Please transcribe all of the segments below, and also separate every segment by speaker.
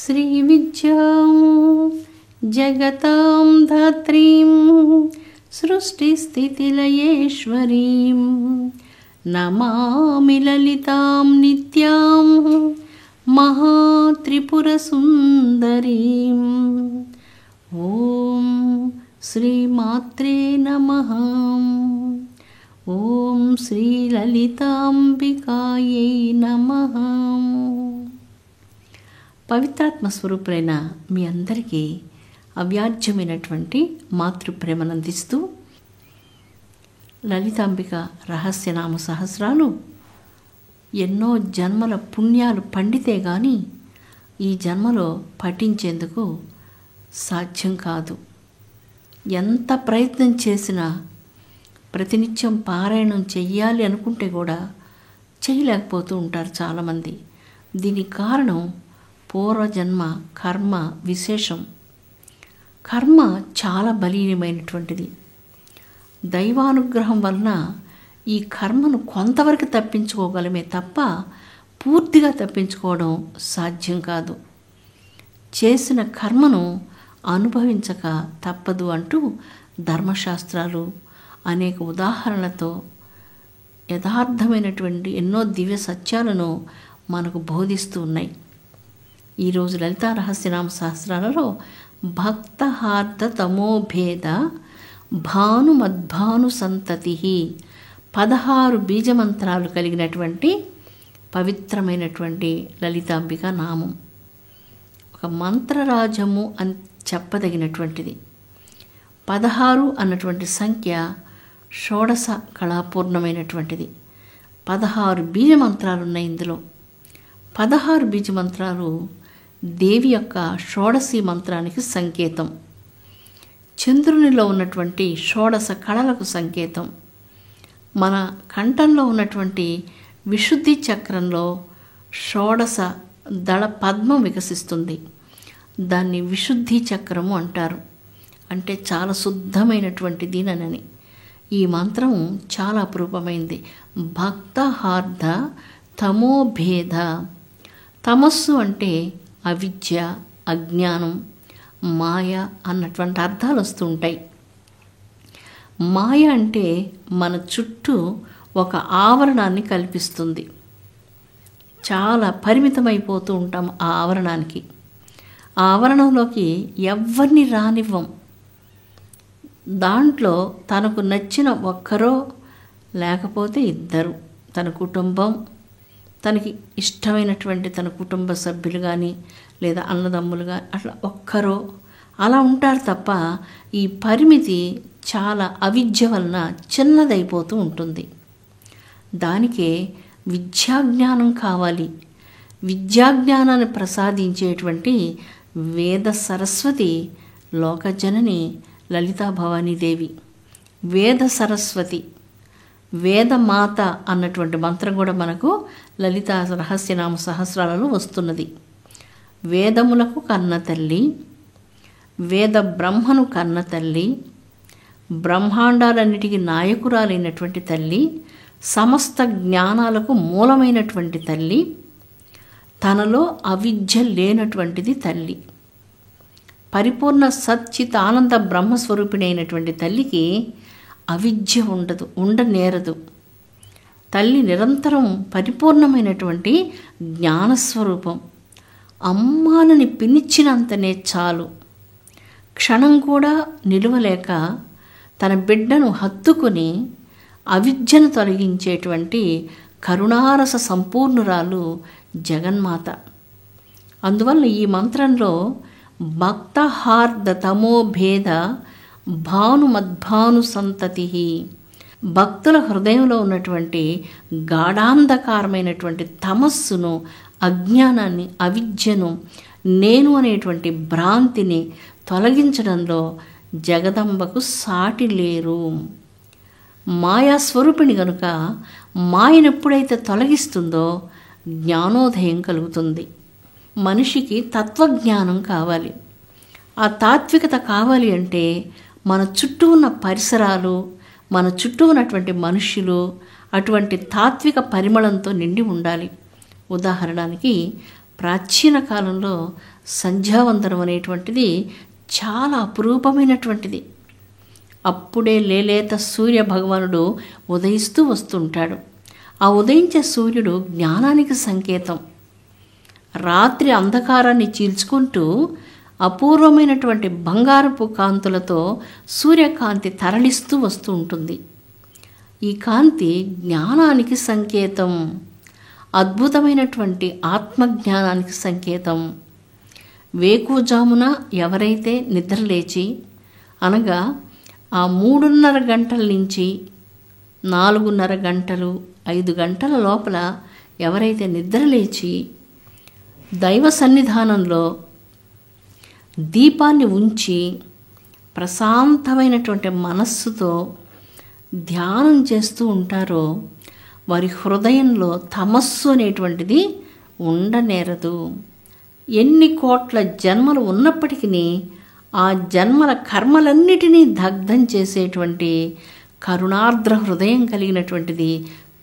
Speaker 1: श्रीविद्यां जगतां धात्रीं सृष्टिस्थितिलयेश्वरीं नमामि ललितां नित्यां महात्रिपुरसुन्दरीं। ॐ श्रीमात्रे नमः। ఓం శ్రీ లలితాంబికాయై నమః. పవిత్రాత్మ స్వరూపులైన మీ అందరికీ అవ్యాజ్యమైనటువంటి మాతృప్రేమను అందిస్తూ లలితాంబిక రహస్యనామ సహస్రాలు ఎన్నో జన్మల పుణ్యాలు పండితే గాని ఈ జన్మలో పఠించేందుకు సాధ్యం కాదు. ఎంత ప్రయత్నం చేసినా ప్రతినిత్యం పారాయణం చెయ్యాలి అనుకుంటే కూడా చేయలేకపోతూ ఉంటారు చాలామంది. దీనికి కారణం పూర్వజన్మ కర్మ విశేషం. కర్మ చాలా బలీయమైనటువంటిది. దైవానుగ్రహం వలన ఈ కర్మను కొంతవరకు తప్పించుకోగలమే తప్ప పూర్తిగా తప్పించుకోవడం సాధ్యం కాదు. చేసిన కర్మను అనుభవించక తప్పదు అంటూ ధర్మశాస్త్రాలు అనేక ఉదాహరణలతో యథార్థమైనటువంటి ఎన్నో దివ్య సత్యాలను మనకు బోధిస్తూ ఉన్నాయి. ఈరోజు లలితా రహస్యనామ సహస్రాలలో భక్తహార్ద తమోభేద భానుమద్భాను సంతతి 16 బీజమంత్రాలు కలిగినటువంటి పవిత్రమైనటువంటి లలితాంబిక నామం. ఒక మంత్రరాజము అని చెప్పదగినటువంటిది. 16 అన్నటువంటి సంఖ్య షోడశ కళాపూర్ణమైనటువంటిది. 16 బీజమంత్రాలు ఉన్నాయి ఇందులో. 16 బీజమంత్రాలు దేవి యొక్క షోడశి మంత్రానికి సంకేతం. చంద్రునిలో ఉన్నటువంటి షోడశ కళలకు సంకేతం. మన కంఠంలో ఉన్నటువంటి విశుద్ధి చక్రంలో షోడశ దళ పద్మం వికసిస్తుంది. దాన్ని విశుద్ధి చక్రము అంటారు. అంటే చాలా శుద్ధమైనటువంటిది అని. ఈ మంత్రం చాలా అపురూపమైంది. భక్తహార్ద తమోభేద. తమస్సు అంటే అవిద్య, అజ్ఞానం, మాయ అన్నటువంటి అర్థాలు వస్తూ ఉంటాయి. మాయ అంటే మన చుట్టూ ఒక ఆవరణాన్ని కల్పిస్తుంది. చాలా పరిమితమైపోతూ ఉంటాం ఆ ఆవరణానికి. ఆ ఆవరణంలోకి ఎవరిని రానివ్వం. దాంట్లో తనకు నచ్చిన ఒక్కరో లేకపోతే ఇద్దరు, తన కుటుంబం, తనకి ఇష్టమైనటువంటి తన కుటుంబ సభ్యులు కానీ లేదా అన్నదమ్ములు కానీ అట్లా ఒక్కరో అలా ఉంటారు తప్ప ఈ పరిమితి చాలా అవిద్య వలన చిన్నదైపోతూ ఉంటుంది. దానికే విద్యాజ్ఞానం కావాలి. విద్యాజ్ఞానాన్ని ప్రసాదించేటువంటి వేద సరస్వతి లోకజనని లలితా భవానీదేవి. వేద సరస్వతి, వేదమాత అన్నటువంటి మంత్రం కూడా మనకు లలితా రహస్యనామ సహస్రాలలో వస్తున్నది. వేదములకు కన్న తల్లి, వేద బ్రహ్మను కన్న తల్లి, బ్రహ్మాండాలన్నిటికీ నాయకురాలైనటువంటి తల్లి, సమస్త జ్ఞానాలకు మూలమైనటువంటి తల్లి, తనలో అవిద్య లేనటువంటిది తల్లి. పరిపూర్ణ సచ్చిత్ ఆనంద బ్రహ్మస్వరూపిణి అయినటువంటి తల్లికి అవిద్య ఉండదు, ఉండనేరదు. తల్లి నిరంతరం పరిపూర్ణమైనటువంటి జ్ఞానస్వరూపం. అమ్మానని పిలిచినంతనే చాలు. క్షణం కూడా నిలువలేక తన బిడ్డను హత్తుకుని అవిద్యను తొలగించేటువంటి కరుణారస సంపూర్ణురాలు జగన్మాత. అందువల్ల ఈ మంత్రంలో భక్తహార్ద తమోభేద భానుమద్భాను సంతతి, భక్తుల హృదయంలో ఉన్నటువంటి గాఢాంధకారమైనటువంటి తమస్సును, అజ్ఞానాన్ని, అవిద్యను, నేను అనేటువంటి భ్రాంతిని తొలగించడంలో జగదంబకు సాటి లేరు. మాయాస్వరూపిణి కనుక మాయను ఎప్పుడైతే తొలగిస్తుందో జ్ఞానోదయం కలుగుతుంది. మనిషికి తత్వజ్ఞానం కావాలి. ఆ తాత్వికత కావాలి అంటే మన చుట్టూ ఉన్న పరిసరాలు, మన చుట్టూ ఉన్నటువంటి మనుష్యులు అటువంటి తాత్విక పరిమళంతో నిండి ఉండాలి. ఉదాహరణకి ప్రాచీన కాలంలో సంధ్యావందనం అనేటువంటిది చాలా అపురూపమైనటువంటిది. అప్పుడే లేలేత సూర్య భగవానుడు ఉదయిస్తూ వస్తుంటాడు. ఆ ఉదయించే సూర్యుడు జ్ఞానానికి సంకేతం. రాత్రి అంధకారాన్ని చీల్చుకుంటూ అపూర్వమైనటువంటి బంగారపు కాంతులతో సూర్యకాంతి తరలిస్తూ వస్తూ ఉంటుంది. ఈ కాంతి జ్ఞానానికి సంకేతం, అద్భుతమైనటువంటి ఆత్మజ్ఞానానికి సంకేతం. వేకువజామున ఎవరైతే నిద్రలేచి, అనగా ఆ 3:30 గంటల నుంచి 4:30 గంటలు 5 గంటల లోపల ఎవరైతే నిద్రలేచి దైవ సన్నిధానంలో దీపాన్ని ఉంచి ప్రశాంతమైనటువంటి మనస్సుతో ధ్యానం చేస్తూ ఉంటారో వారి హృదయంలో తమస్సు అనేటువంటిది ఉండనేరదు. ఎన్ని కోట్ల జన్మలు ఉన్నప్పటికీ ఆ జన్మల కర్మలన్నిటినీ దగ్ధం చేసేటువంటి కరుణార్ద్ర హృదయం కలిగినటువంటిది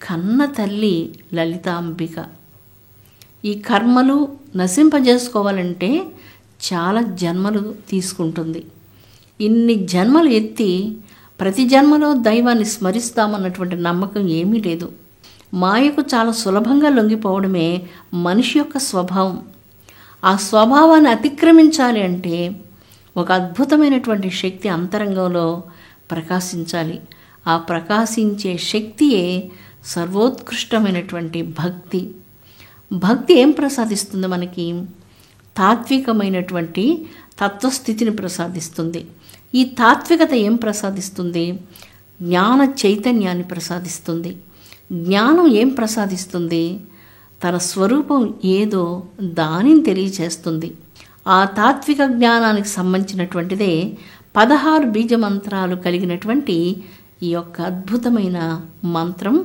Speaker 1: కన్న తల్లి లలితాంబిక. ఈ కర్మలు నశింపజేసుకోవాలంటే చాలా జన్మలు తీసుకుంటుంది. ఇన్ని జన్మలు ఎత్తి ప్రతి జన్మలో దైవాన్ని స్మరిస్తామన్నటువంటి నమ్మకం ఏమీ లేదు. మాయకు చాలా సులభంగా లొంగిపోవడమే మనిషి యొక్క స్వభావం. ఆ స్వభావాన్ని అతిక్రమించాలి అంటే ఒక అద్భుతమైనటువంటి శక్తి అంతరంగంలో ప్రకాశించాలి. ఆ ప్రకాశించే శక్తియే సర్వోత్కృష్టమైనటువంటి భక్తి. భక్తి ఏం ప్రసాదిస్తుంది మనకి? తాత్వికమైనటువంటి తత్వస్థితిని ప్రసాదిస్తుంది. ఈ తాత్వికత ఏం ప్రసాదిస్తుంది? జ్ఞాన చైతన్యాన్ని ప్రసాదిస్తుంది. జ్ఞానం ఏం ప్రసాదిస్తుంది? తన స్వరూపం ఏదో దానిని తెలియచేస్తుంది. ఆ తాత్విక జ్ఞానానికి సంబంధించినటువంటిదే 16 బీజ మంత్రాలు కలిగినటువంటి ఈ యొక్క అద్భుతమైన మంత్రం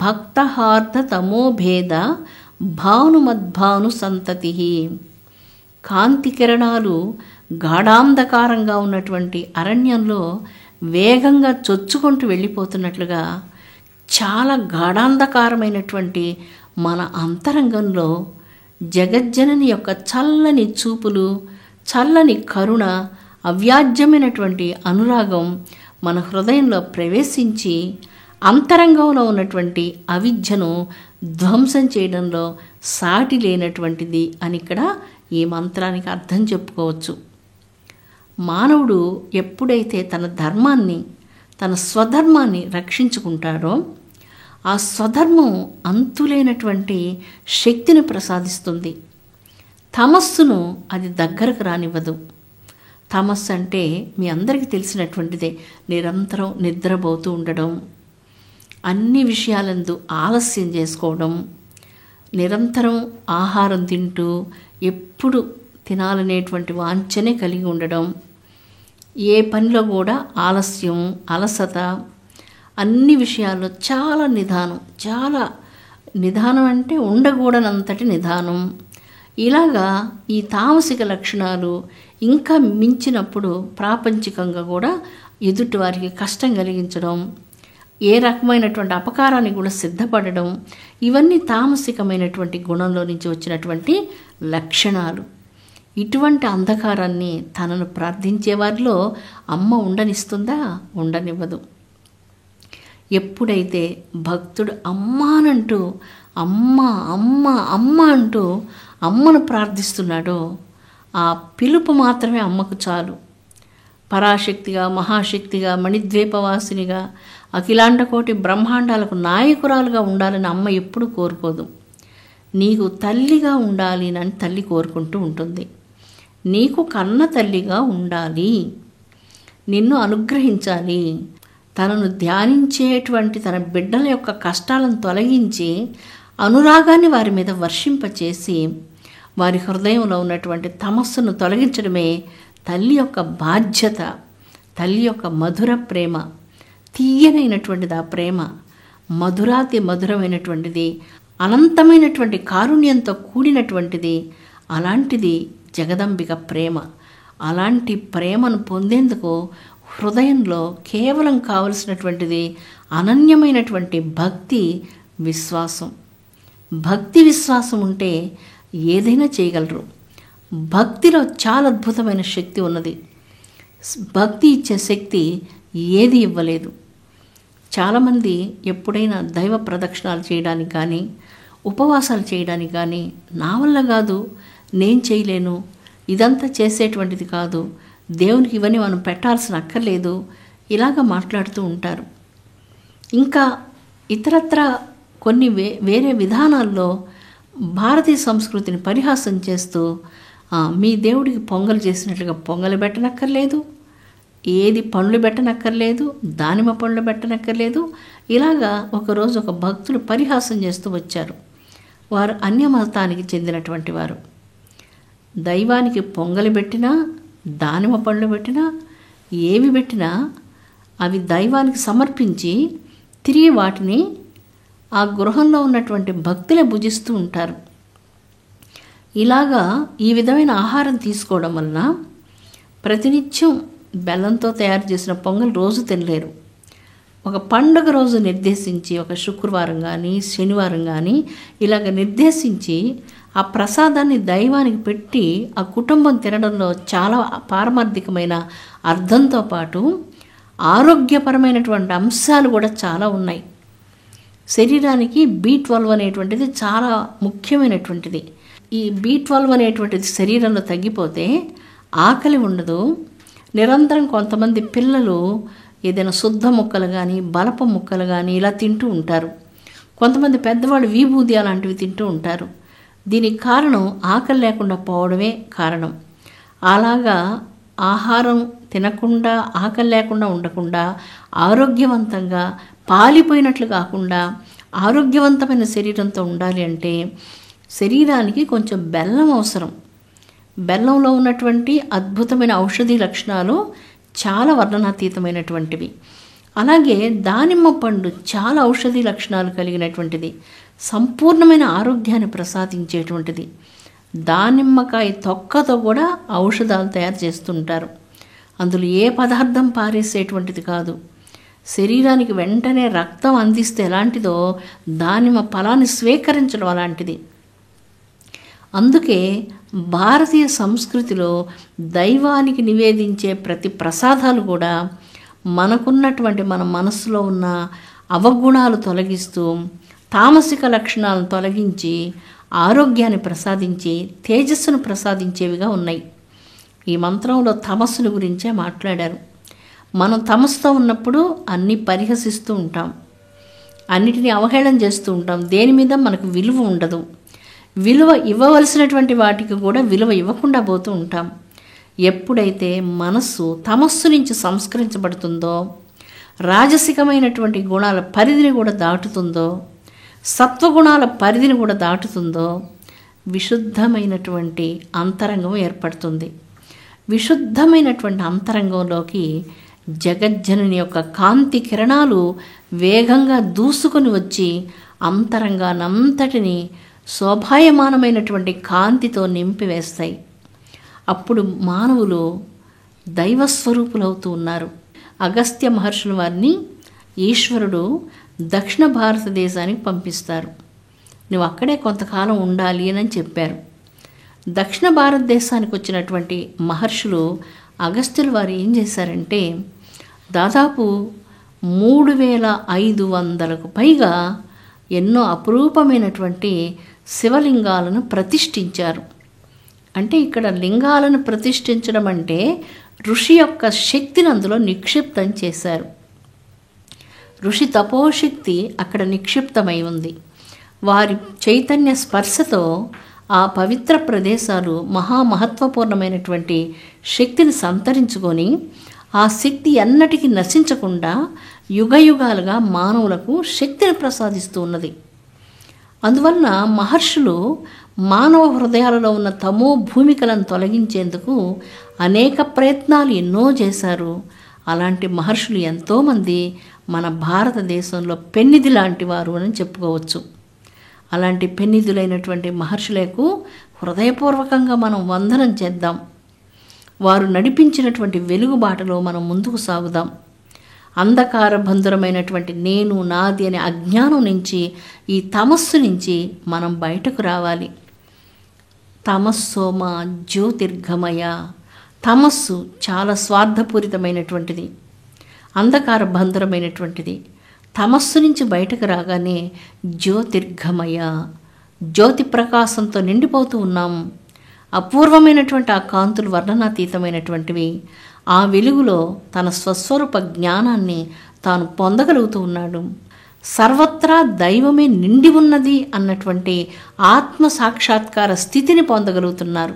Speaker 1: భక్తహార్ద తమోభేద భానుమద్భాను సంతతి. కాంతి కిరణాలు గాఢాంధకారంగా ఉన్నటువంటి అరణ్యంలో వేగంగా చొచ్చుకుంటూ వెళ్ళిపోతున్నట్లుగా చాలా గాఢాంధకారమైనటువంటి మన అంతరంగంలో జగజ్జనని యొక్క చల్లని చూపులు, చల్లని కరుణ, అవ్యాజ్యమైనటువంటి అనురాగం మన హృదయంలో ప్రవేశించి అంతరంగంలో ఉన్నటువంటి అవిద్యను ధ్వంసం చేయడంలో సాటి లేనటువంటిది అని ఇక్కడ ఈ మంత్రానికి అర్థం చెప్పుకోవచ్చు. మానవుడు ఎప్పుడైతే తన ధర్మాన్ని, తన స్వధర్మాన్ని రక్షించుకుంటాడో ఆ స్వధర్మం అంతులేనటువంటి శక్తిని ప్రసాదిస్తుంది. తమస్సును అది దగ్గరకు రానివ్వదు. తమస్సు అంటే మీ అందరికీ తెలిసినటువంటిదే. నిరంతరం నిద్రపోతూ ఉండడం, అన్ని విషయాలందు ఆలస్యం చేసుకోవడం, నిరంతరం ఆహారం తింటూ ఎప్పుడు తినాలనేటువంటి వాంఛనే కలిగి ఉండడం, ఏ పనిలో కూడా ఆలస్యం, అలసట, అన్ని విషయాల్లో చాలా నిదానం అంటే ఉండకూడనంతటి నిదానం. ఇలాగా ఈ తామసిక లక్షణాలు ఇంకా మించినప్పుడు ప్రాపంచికంగా కూడా ఎదుటి వారికి కష్టం కలిగించడం, ఏ రకమైనటువంటి అపకారాన్ని కూడా సిద్ధపడడం, ఇవన్నీ తామసికమైనటువంటి గుణంలో నుంచి వచ్చినటువంటి లక్షణాలు. ఇటువంటి అంధకారాన్ని తనను ప్రార్థించే వారిలో అమ్మ ఉండనిస్తుందా? ఉండనివ్వదు. ఎప్పుడైతే భక్తుడు అమ్మానంటూ అమ్మ అమ్మ అమ్మ అంటూ అమ్మను ప్రార్థిస్తున్నాడో ఆ పిలుపు మాత్రమే అమ్మకు చాలు. పరాశక్తిగా, మహాశక్తిగా, మణిద్వీపవాసినిగా, అఖిలాండకోటి బ్రహ్మాండాలకు నాయకురాలుగా ఉండాలని అమ్మ ఎప్పుడు కోరుకోదు. నీకు తల్లిగా ఉండాలి అని తల్లి కోరుకుంటూ ఉంటుంది. నీకు కన్న తల్లిగా ఉండాలి, నిన్ను అనుగ్రహించాలి, తనను ధ్యానించేటువంటి తన బిడ్డల యొక్క కష్టాలను తొలగించి అనురాగాన్ని వారి మీద వర్షింపచేసి వారి హృదయంలో ఉన్నటువంటి తమస్సును తొలగించడమే తల్లి యొక్క బాధ్యత. తల్లి యొక్క మధుర ప్రేమ, తీయనైనటువంటిది ఆ ప్రేమ, మధురాతి మధురమైనటువంటిది, అనంతమైనటువంటి కారుణ్యంతో కూడినటువంటిది. అలాంటిది జగదంబిక ప్రేమ. అలాంటి ప్రేమను పొందేందుకు హృదయంలో కేవలం కావలసినటువంటిది అనన్యమైనటువంటి భక్తి, విశ్వాసం. భక్తి విశ్వాసం ఉంటే ఏదైనా చేయగలరు. భక్తిలో చాలా అద్భుతమైన శక్తి ఉన్నది. భక్తి ఇచ్చే శక్తి ఏది ఇవ్వలేదు. చాలామంది ఎప్పుడైనా దైవ ప్రదక్షిణాలు చేయడానికి కానీ, ఉపవాసాలు చేయడానికి కానీ, నా వల్ల కాదు, నేను చేయలేను, ఇదంతా చేసేటువంటిది కాదు, దేవునికి ఇవన్నీ మనం పెట్టాల్సిన అక్కర్లేదు, ఇలాగ మాట్లాడుతూ ఉంటారు. ఇంకా ఇతరత్ర కొన్ని వేరే విధానాల్లో భారతీయ సంస్కృతిని పరిహాసం చేస్తూ మీ దేవుడికి పొంగలు చేసినట్లుగా పొంగలు పెట్టనక్కర్లేదు, ఏది పండ్లు పెట్టనక్కర్లేదు, దానిమ్మ పండ్లు పెట్టనక్కర్లేదు, ఇలాగా ఒకరోజు ఒక భక్తులు పరిహాసం చేస్తూ వచ్చారు. వారు అన్య మతానికి చెందినటువంటి వారు. దైవానికి పొంగలి పెట్టినా, దానిమ్మ పండ్లు పెట్టినా, ఏవి పెట్టినా అవి దైవానికి సమర్పించి తిరిగి వాటిని ఆ గృహంలో ఉన్నటువంటి భక్తులే భుజిస్తూ ఉంటారు. ఇలాగా ఈ విధమైన ఆహారం తీసుకోవడం వలన ప్రతినిత్యం బెల్లంతో తయారు చేసిన పొంగల్ రోజు తినలేరు. ఒక పండుగ రోజు నిర్దేశించి, ఒక శుక్రవారం కానీ శనివారం కానీ ఇలాగ నిర్దేశించి ఆ ప్రసాదాన్ని దైవానికి పెట్టి ఆ కుటుంబం తినడంలో చాలా పారమార్థికమైన అర్థంతో పాటు ఆరోగ్యపరమైనటువంటి అంశాలు కూడా చాలా ఉన్నాయి. శరీరానికి B12 అనేటువంటిది చాలా ముఖ్యమైనటువంటిది. ఈ B12 అనేటువంటిది శరీరంలో తగ్గిపోతే ఆకలి ఉండదు. నిరంతరం కొంతమంది పిల్లలు ఏదైనా శుద్ధ ముక్కలు కానీ, బలప ముక్కలు కానీ ఇలా తింటూ ఉంటారు. కొంతమంది పెద్దవాళ్ళు విభూది అలాంటివి తింటూ ఉంటారు. దీనికి కారణం ఆకలి లేకుండా పోవడమే కారణం. అలాగా ఆహారం తినకుండా, ఆకలి లేకుండా ఉండకుండా, ఆరోగ్యవంతంగా పాలిపోయినట్లు కాకుండా ఆరోగ్యవంతమైన శరీరంతో ఉండాలి అంటే శరీరానికి కొంచెం బెల్లం అవసరం. బెల్లంలో ఉన్నటువంటి అద్భుతమైన ఔషధి లక్షణాలు చాలా వర్ణనాతీతమైనటువంటివి. అలాగే దానిమ్మ పండు చాలా ఔషధి లక్షణాలు కలిగినటువంటిది, సంపూర్ణమైన ఆరోగ్యాన్ని ప్రసాదించేటువంటిది. దానిమ్మకాయ తొక్కతో కూడా ఔషధాలు తయారు చేస్తుంటారు. అందులో ఏ పదార్థం పారేసేటువంటిది కాదు. శరీరానికి వెంటనే రక్తం అందిస్తే ఎలాంటిదో దానిమ్మ ఫలాన్ని స్వీకరించడం అలాంటిది. అందుకే భారతీయ సంస్కృతిలో దైవానికి నివేదించే ప్రతి ప్రసాదాలు కూడా మనకున్నటువంటి మన మనస్సులో ఉన్న అవగుణాలు తొలగిస్తూ, తామసిక లక్షణాలను తొలగించి, ఆరోగ్యాన్ని ప్రసాదించి, తేజస్సును ప్రసాదించేవిగా ఉన్నాయి. ఈ మంత్రంలో తమస్సుల గురించే మాట్లాడారు. మనం తమస్సుతో ఉన్నప్పుడు అన్నీ పరిహసిస్తూ ఉంటాం, అన్నిటినీ అవహేళన చేస్తూ ఉంటాం. దేని మీద మనకు విలువ ఉండదు. విలువ ఇవ్వవలసినటువంటి వాటికి కూడా విలువ ఇవ్వకుండా పోతూ ఉంటాం. ఎప్పుడైతే మనస్సు తమస్సు నుంచి సంస్కరించబడుతుందో, రాజసికమైనటువంటి గుణాల పరిధిని కూడా దాటుతుందో, సత్వగుణాల పరిధిని కూడా దాటుతుందో, విశుద్ధమైనటువంటి అంతరంగం ఏర్పడుతుంది. విశుద్ధమైనటువంటి అంతరంగంలోకి జగజ్జనని యొక్క కాంతి కిరణాలు వేగంగా దూసుకొని వచ్చి అంతరంగానంతటిని శోభాయమానమైనటువంటి కాంతితో నింపివేస్తాయి. అప్పుడు మానవులు దైవస్వరూపులవుతూ ఉన్నారు. అగస్త్య మహర్షుల వారిని ఈశ్వరుడు దక్షిణ భారతదేశానికి పంపిస్తారు. నువ్వు అక్కడే కొంతకాలం ఉండాలి అని చెప్పారు. దక్షిణ భారతదేశానికి వచ్చినటువంటి మహర్షులు అగస్త్యుల వారు ఏం చేశారంటే దాదాపు 3500కు పైగా ఎన్నో అపురూపమైనటువంటి శివలింగాలను ప్రతిష్ఠించారు. అంటే ఇక్కడ లింగాలను ప్రతిష్ఠించడం అంటే ఋషి యొక్క శక్తిని అందులో నిక్షిప్తం చేశారు. ఋషి తపోశక్తి అక్కడ నిక్షిప్తమై ఉంది. వారి చైతన్య స్పర్శతో ఆ పవిత్ర ప్రదేశాలు మహామహత్వపూర్ణమైనటువంటి శక్తిని సంతరించుకొని ఆ శక్తి ఎన్నటికీ నశించకుండా యుగయుగాలుగా మానవులకు శక్తిని ప్రసాదిస్తూ ఉన్నది. అందువలన మహర్షులు మానవ హృదయాలలో ఉన్న తమో భూమికలను తొలగించేందుకు అనేక ప్రయత్నాలు ఎన్నో చేశారు. అలాంటి మహర్షులు ఎంతోమంది మన భారతదేశంలో పెన్నిధి లాంటి వారు అని చెప్పుకోవచ్చు. అలాంటి పెన్నిధులైనటువంటి మహర్షులకు హృదయపూర్వకంగా మనం వందనం చేద్దాం. వారు నడిపించినటువంటి వెలుగుబాటలో మనం ముందుకు సాగుదాం. అంధకార బంధురమైనటువంటి నేను నాది అనే అజ్ఞానం నుంచి, ఈ తమస్సు నుంచి మనం బయటకు రావాలి. తమస్సోమ జ్యోతిర్గమయ. తమస్సు చాలా స్వార్థపూరితమైనటువంటిది, అంధకార బంధురమైనటువంటిది. తమస్సు నుంచి బయటకు రాగానే జ్యోతిర్గమయ, జ్యోతి ప్రకాశంతో నిండిపోతూ ఉన్నాము. అపూర్వమైనటువంటి ఆ కాంతులు వర్ణనాతీతమైనటువంటివి. ఆ వెలుగులో తన స్వస్వరూప జ్ఞానాన్ని తాను పొందగలుగుతూ ఉన్నాడు. సర్వత్రా దైవమే నిండి ఉన్నది అన్నటువంటి ఆత్మ సాక్షాత్కార స్థితిని పొందగలుగుతున్నారు.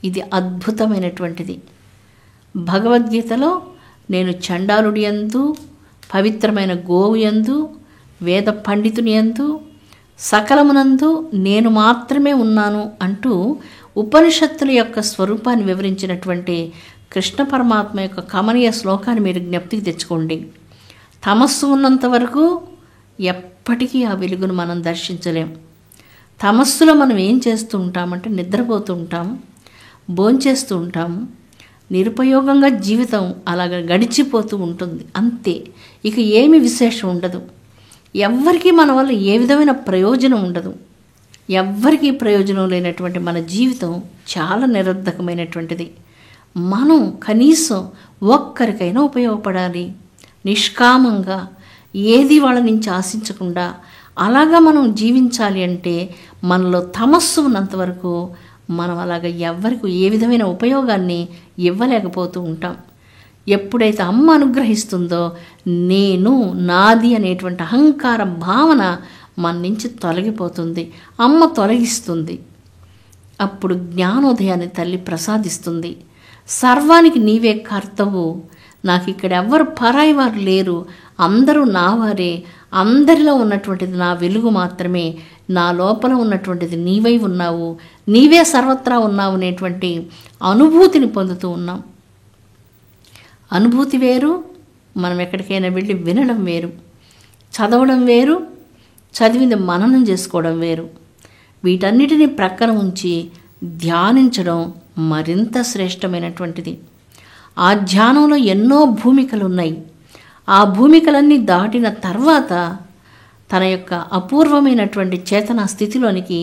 Speaker 1: ఇది అద్భుతమైనటువంటిది. భగవద్గీతలో నేను చండాలుడి యందు, పవిత్రమైన గోవు యందు, వేద పండితుని యందు, సకలమునందు నేను మాత్రమే ఉన్నాను అంటూ ఉపనిషత్తుల యొక్క స్వరూపాన్ని వివరించినటువంటి కృష్ణ పరమాత్మ యొక్క కమనీయ శ్లోకాన్ని మీరు జ్ఞప్తికి తెచ్చుకోండి. తమస్సు ఉన్నంత వరకు ఎప్పటికీ ఆ వెలుగును మనం దర్శించలేం. తమస్సులో మనం ఏం చేస్తూ ఉంటామంటే నిద్రపోతూ ఉంటాము, భోంచేస్తూ ఉంటాము, నిరుపయోగంగా జీవితం అలాగ గడిచిపోతూ ఉంటుంది. అంతే, ఇక ఏమి విశేషం ఉండదు. ఎవ్వరికీ మన వల్ల ఏ విధమైన ప్రయోజనం ఉండదు. ఎవ్వరికీ ప్రయోజనం లేనటువంటి మన జీవితం చాలా నిరర్ధకమైనటువంటిది. మనం కనీసం ఒక్కరికైనా ఉపయోగపడాలి. నిష్కామంగా ఏది వాళ్ళ నుంచి ఆశించకుండా అలాగా మనం జీవించాలి అంటే మనలో తమస్సు ఉన్నంత వరకు మనం అలాగ ఎవ్వరికి ఏ విధమైన ఉపయోగాన్ని ఇవ్వలేకపోతూ ఉంటాం. ఎప్పుడైతే అమ్మ అనుగ్రహిస్తుందో నేను నాది అనేటువంటి అహంకార భావన మన నుంచి తొలగిపోతుంది. అమ్మ తొలగిస్తుంది. అప్పుడు జ్ఞానోదయాన్ని తల్లి ప్రసాదిస్తుంది. సర్వానికి నీవే కర్తవు, నాకు ఇక్కడ ఎవ్వరు పరాయి వారు లేరు, అందరూ నావారే, అందరిలో ఉన్నటువంటిది నా వెలుగు మాత్రమే, నా లోపల ఉన్నటువంటిది నీవై ఉన్నావు, నీవే సర్వత్రా ఉన్నావు అనేటువంటి అనుభూతిని పొందుతూ ఉన్నాం. అనుభూతి వేరు, మనం ఎక్కడికైనా వెళ్ళి వినడం వేరు, చదవడం వేరు, చదివింది మననం చేసుకోవడం వేరు. వీటన్నిటినీ ప్రక్కన ఉంచి ధ్యానించడం మరింత శ్రేష్టమైనటువంటిది. ఆ ధ్యానంలో ఎన్నో భూమికలు ఉన్నాయి. ఆ భూమికలన్నీ దాటిన తర్వాత తన యొక్క అపూర్వమైనటువంటి చేతనా స్థితిలోనికి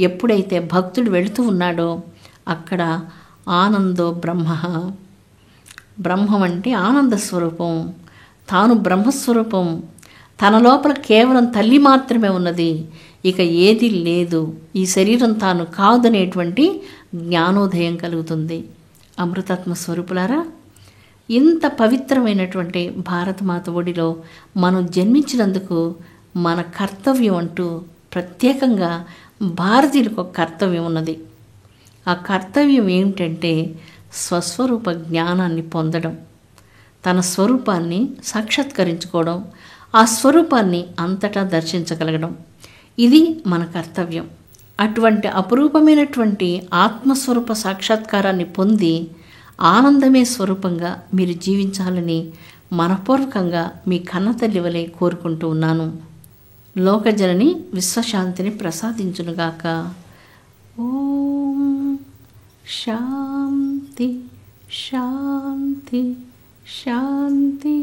Speaker 1: ఎప్పుడైతే భక్తుడు వెళుతూ ఉన్నాడో అక్కడ ఆనందో బ్రహ్మ. బ్రహ్మం అంటే ఆనంద స్వరూపం. తాను బ్రహ్మస్వరూపం. తన లోపల కేవలం తల్లి మాత్రమే ఉన్నది, ఇక ఏది లేదు, ఈ శరీరం తాను కాదనేటువంటి జ్ఞానోదయం కలుగుతుంది. అమృతాత్మ స్వరూపులారా, ఇంత పవిత్రమైనటువంటి భారతమాత ఒడిలో మనం జన్మించినందుకు మన కర్తవ్యం అంటూ ప్రత్యేకంగా భారతీయులకు ఒక కర్తవ్యం ఉన్నది. ఆ కర్తవ్యం ఏమిటంటే స్వస్వరూప జ్ఞానాన్ని పొందడం, తన స్వరూపాన్ని సాక్షాత్కరించుకోవడం, ఆ స్వరూపాన్ని అంతటా దర్శించగలగడం. ఇది మన కర్తవ్యం. అటువంటి అపురూపమైనటువంటి ఆత్మస్వరూప సాక్షాత్కారాన్ని పొంది ఆనందమే స్వరూపంగా మీరు జీవించాలని మనపూర్వకంగా మీ కన్నతల్లి వలె కోరుకుంటూ ఉన్నాను. లోకజనని విశ్వశాంతిని ప్రసాదించునుగాక. ఓం శాంతి శాంతి శాంతి.